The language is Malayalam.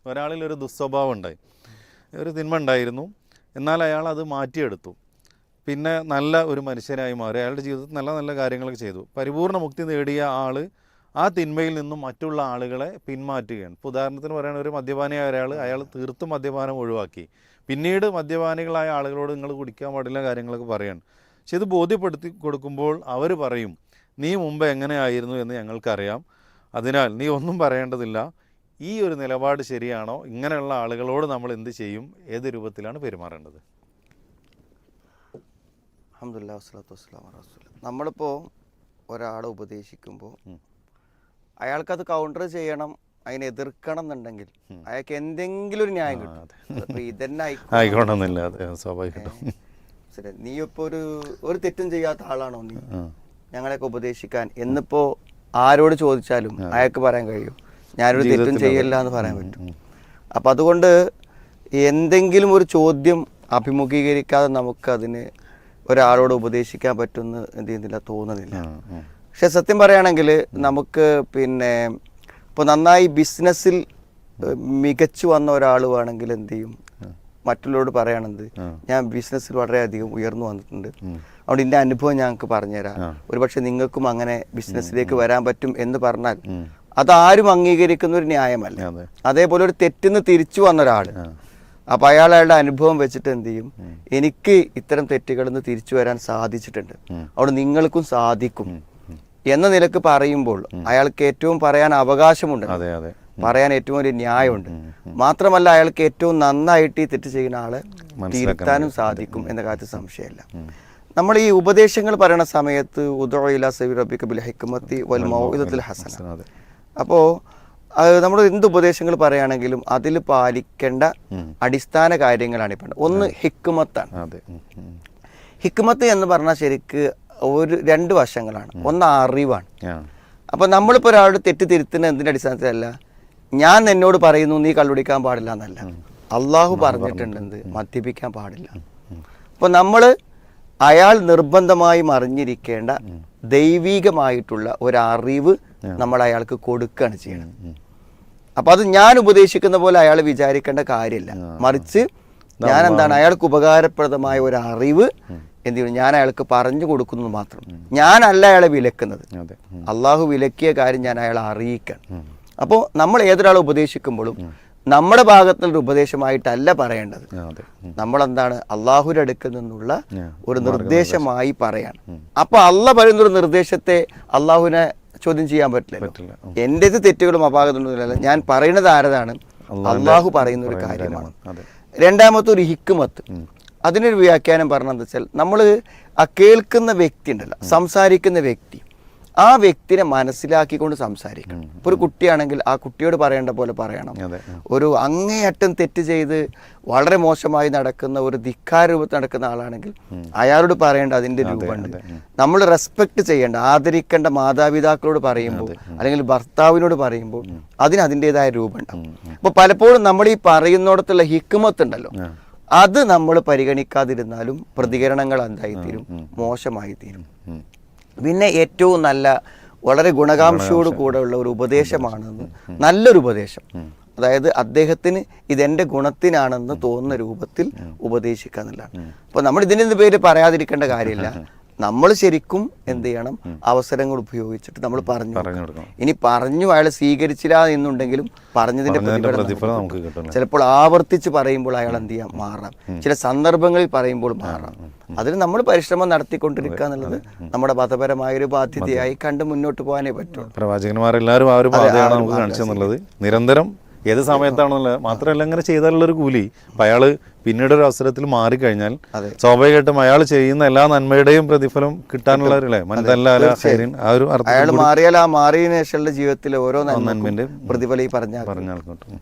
ഒരാളിൽ ഒരു ദുസ്വഭാവം ഉണ്ടായി, ഒരു തിന്മ ഉണ്ടായിരുന്നു. എന്നാൽ അയാൾ അത് മാറ്റിയെടുത്തു. പിന്നെ നല്ല ഒരു മനുഷ്യനായി മാറി. അയാളുടെ ജീവിതത്തിൽ നല്ല നല്ല കാര്യങ്ങളൊക്കെ ചെയ്തു. പരിപൂർണ്ണ മുക്തി നേടിയ ആൾ ആ തിന്മയിൽ നിന്നും മറ്റുള്ള ആളുകളെ പിന്മാറ്റുകയാണ്. ഇപ്പോൾ ഉദാഹരണത്തിന് പറയുകയാണെങ്കിൽ ഒരു മദ്യപാനിയായ ഒരാൾ, അയാൾ തീർത്തും മദ്യപാനം ഒഴിവാക്കി. പിന്നീട് മദ്യപാനികളായ ആളുകളോട് നിങ്ങൾ കുടിക്കാൻ പാടില്ല കാര്യങ്ങളൊക്കെ പറയാണ്. പക്ഷെ ഇത് ബോധ്യപ്പെടുത്തി കൊടുക്കുമ്പോൾ അവർ പറയും, നീ മുമ്പ് എങ്ങനെയായിരുന്നു എന്ന് ഞങ്ങൾക്കറിയാം, അതിനാൽ നീ ഒന്നും പറയേണ്ടതില്ല. ഈ ഒരു നിലപാട് ശരിയാണോ? ഇങ്ങനെയുള്ള ആളുകളോട് നമ്മൾ എന്ത് ചെയ്യും? ഏത് രൂപത്തിലാണ് പെരുമാറേണ്ടത്? അൽഹംദുലില്ലാഹി വസ്സലാത്തു വസ്സലാമു അലാ റസൂലില്ലാഹ്. നമ്മളിപ്പോൾ ഒരാളെ ഉപദേശിക്കുമ്പോൾ അയാൾക്കത് കൗണ്ടർ ചെയ്യണം, അതിനെ എതിർക്കണം എന്നുണ്ടെങ്കിൽ അയാൾക്ക് എന്തെങ്കിലും ഒരു ന്യായം കിട്ടും. ഇതന്നെ ആയിക്കോണമെന്നില്ല, സ്വാഭാവികമായിട്ടും. ശരി, നീ ഇപ്പോൾ ഒരു തെറ്റും ചെയ്യാത്ത ആളാണോ നീ ഞങ്ങളെയൊക്കെ ഉപദേശിക്കാൻ എന്നിപ്പോൾ ആരോട് ചോദിച്ചാലും അയാൾക്ക് പറയാൻ കഴിയും, ഞാനൊരു തെറ്റും ചെയ്യല്ല എന്ന് പറയാൻ പറ്റും. അപ്പം അതുകൊണ്ട് എന്തെങ്കിലും ഒരു ചോദ്യം അഭിമുഖീകരിക്കാതെ നമുക്കതിന് ഒരാളോട് ഉപദേശിക്കാൻ പറ്റുമെന്ന് എന്ത് ചെയ്യുന്നില്ല, തോന്നുന്നില്ല. പക്ഷെ സത്യം പറയുകയാണെങ്കിൽ നമുക്ക് ഇപ്പോൾ നന്നായി ബിസിനസ്സിൽ മികച്ചു വന്ന ഒരാൾ വേണമെങ്കിൽ എന്ത് ചെയ്യും, മറ്റുള്ളവരോട് പറയണത് ഞാൻ ബിസിനസ്സിൽ വളരെയധികം ഉയർന്നു വന്നിട്ടുണ്ട്, അതുകൊണ്ട് ഇതിൻ്റെ അനുഭവം ഞങ്ങൾക്ക് പറഞ്ഞുതരാം, ഒരുപക്ഷെ നിങ്ങൾക്കും അങ്ങനെ ബിസിനസ്സിലേക്ക് വരാൻ പറ്റും എന്ന് പറഞ്ഞാൽ അതാരും അംഗീകരിക്കുന്ന ഒരു ന്യായമല്ല. അതേപോലെ ഒരു തെറ്റിന്ന് തിരിച്ചു വന്ന ഒരാൾ, അപ്പം അയാളുടെ അനുഭവം വെച്ചിട്ട് എന്ത് ചെയ്യും, എനിക്ക് ഇത്തരം തെറ്റുകളിൽ നിന്ന് തിരിച്ചു വരാൻ സാധിച്ചിട്ടുണ്ട്, അവിടെ നിങ്ങൾക്കും സാധിക്കും എന്ന നിലക്ക് പറയുമ്പോൾ അയാൾക്ക് ഏറ്റവും പറയാൻ അവകാശമുണ്ട്, പറയാൻ ഏറ്റവും ഒരു ന്യായമുണ്ട്. മാത്രമല്ല അയാൾക്ക് ഏറ്റവും നന്നായിട്ട് ഈ തെറ്റ് ചെയ്യുന്ന ആളെ തിരുത്താനും സാധിക്കും എന്ന കാര്യത്തിൽ സംശയമില്ല. നമ്മൾ ഈ ഉപദേശങ്ങൾ പറയുന്ന സമയത്ത് ഉദഉ ഇലാ സബീലി റബ്ബിക ബിൽ ഹിക്മത്തി വൽ മൗഇദത്തിൽ ഹസന, അപ്പോൾ നമ്മൾ എന്ത് ഉപദേശങ്ങൾ പറയുകയാണെങ്കിലും അതിൽ പാലിക്കേണ്ട അടിസ്ഥാന കാര്യങ്ങളാണ് ഇപ്പം. ഒന്ന് ഹിക്മത്താണ്. ഹിക്മത്ത് എന്ന് പറഞ്ഞാൽ ശരിക്ക് രണ്ട് വശങ്ങളാണ്. ഒന്ന് അറിവാണ്. അപ്പം നമ്മളിപ്പോൾ ഒരാളുടെ തെറ്റ് തിരുത്തുന്ന എന്തിൻ്റെ അടിസ്ഥാനത്തിലല്ല, ഞാൻ എന്നോട് പറയുന്നു നീ കള്ളുടിക്കാൻ പാടില്ല എന്നല്ല, അള്ളാഹു പറഞ്ഞിട്ടുണ്ടെന്ന് മദ്യപിക്കാൻ പാടില്ല. അപ്പോൾ നമ്മൾ അയാൾ നിർബന്ധമായും അറിഞ്ഞിരിക്കേണ്ട ദൈവികമായിട്ടുള്ള ഒരറിവ് നമ്മൾ അയാൾക്ക് കൊടുക്കുകയാണ് ചെയ്യണം. അപ്പം അത് ഞാൻ ഉപദേശിക്കുന്ന പോലെ അയാൾ വിചാരിക്കേണ്ട കാര്യമില്ല, മറിച്ച് ഞാൻ എന്താണ് അയാൾക്ക് ഉപകാരപ്രദമായ ഒരു അറിവ് എന്ത് ചെയ്യണം, ഞാൻ അയാൾക്ക് പറഞ്ഞു കൊടുക്കുന്നത് മാത്രം. ഞാനല്ല അയാളെ വിലക്കുന്നത്, അള്ളാഹു വിലക്കിയ കാര്യം ഞാൻ അയാളെ അറിയിക്കണം. അപ്പോൾ നമ്മൾ ഏതൊരാളെ ഉപദേശിക്കുമ്പോഴും നമ്മുടെ ഭാഗത്തുനിന്നൊരു ഉപദേശമായിട്ടല്ല പറയേണ്ടത്, നമ്മളെന്താണ് അള്ളാഹുവിന്റെ അടുക്കൽ നിന്നുള്ള ഒരു നിർദ്ദേശമായി പറയാണ്. അപ്പൊ അള്ളാഹ് പറയുന്നൊരു നിർദ്ദേശത്തെ അള്ളാഹുവിനെ ചോദ്യം ചെയ്യാൻ പറ്റില്ല. എൻ്റെത് തെറ്റുകളും അപാകതയൊന്നുമില്ല, ഞാൻ പറയുന്നത് ആരതാണ്, അള്ളാഹു പറയുന്ന ഒരു കാര്യമാണ്. രണ്ടാമത്തെ ഒരു ഹിക്മത്ത്, അതിനൊരു വ്യാഖ്യാനം പറഞ്ഞതെന്ന് വെച്ചാൽ നമ്മൾ ആ കേൾക്കുന്ന വ്യക്തി ഉണ്ടല്ലോ, സംസാരിക്കുന്ന വ്യക്തി, ആ വ്യക്തിനെ മനസ്സിലാക്കിക്കൊണ്ട് സംസാരിക്കണം. ഇപ്പോൾ ഒരു കുട്ടിയാണെങ്കിൽ ആ കുട്ടിയോട് പറയേണ്ട പോലെ പറയണം. ഒരു അങ്ങേയറ്റം തെറ്റ് ചെയ്ത് വളരെ മോശമായി നടക്കുന്ന ഒരു ധിക്കാര രൂപത്തിൽ നടക്കുന്ന ആളാണെങ്കിൽ അയാളോട് പറയേണ്ട അതിൻ്റെ രൂപമുണ്ട്. നമ്മൾ റെസ്പെക്ട് ചെയ്യേണ്ട, ആദരിക്കേണ്ട മാതാപിതാക്കളോട് പറയുമ്പോൾ അല്ലെങ്കിൽ ഭർത്താവിനോട് പറയുമ്പോൾ അതിന് അതിൻ്റെതായ രൂപമുണ്ടാവും. അപ്പോൾ പലപ്പോഴും നമ്മൾ ഈ പറയുന്നിടത്തുള്ള ഹിക്മത്ത് ഉണ്ടല്ലോ, അത് നമ്മൾ പരിഗണിക്കാതിരുന്നാലും പ്രതികരണങ്ങൾ എന്തായിത്തീരും, മോശമായി തീരും. പിന്നെ ഏറ്റവും നല്ല വളരെ ഗുണകാംക്ഷയോട് കൂടെ ഉള്ള ഒരു ഉപദേശമാണെന്ന്, നല്ലൊരു ഉപദേശം, അതായത് അദ്ദേഹത്തിന് ഇതെൻ്റെ ഗുണത്തിനാണെന്ന് തോന്നുന്ന രൂപത്തിൽ ഉപദേശിക്കുക എന്നുള്ളതാണ്. അപ്പോൾ നമ്മൾ ഇതിൻ്റെ പേര് പറയാതിരിക്കേണ്ട കാര്യമില്ല. നമ്മൾ ശരിക്കും എന്ത് ചെയ്യണം, അവസരങ്ങൾ ഉപയോഗിച്ചിട്ട് നമ്മൾ പറഞ്ഞു കൊടുക്കണം. ഇനി പറഞ്ഞു അയാൾ സ്വീകരിച്ചില്ല എന്നുണ്ടെങ്കിലും പറഞ്ഞതിന്റെ പ്രതിഫലം ചിലപ്പോൾ ആവർത്തിച്ച് പറയുമ്പോൾ അയാൾ എന്ത് ചെയ്യാം, മാറാം. ചില സന്ദർഭങ്ങളിൽ പറയുമ്പോൾ മാറാം. അതിന് നമ്മൾ പരിശ്രമം നടത്തിക്കൊണ്ടിരിക്കുക എന്നുള്ളത് നമ്മുടെ മതപരമായ ഒരു ബാധ്യതയായി കണ്ട് മുന്നോട്ട് പോകാനേ പറ്റുള്ളൂ. പ്രവാചകന്മാരെല്ലാവരും ആ ഒരു പാതയാണ് നമുക്ക് കാണിച്ചെന്നുള്ളത്. നിരന്തരം ഏത് സമയത്താണെന്നുള്ളത് മാത്രമല്ല, ഇങ്ങനെ ചെയ്താലുള്ളൊരു കൂലി. അപ്പം അയാൾ പിന്നീട് ഒരു അവസരത്തിൽ മാറിക്കഴിഞ്ഞാൽ സ്വാഭാവികമായിട്ടും അയാൾ ചെയ്യുന്ന എല്ലാ നന്മയുടെയും പ്രതിഫലം കിട്ടാനുള്ള അയാൾ മാറിയാൽ ആ മാറിയതിനു ശേഷമുള്ള ജീവിതത്തിലെ ഓരോ നന്മയും പ്രതിഫലം ഈ പറഞ്ഞാൽ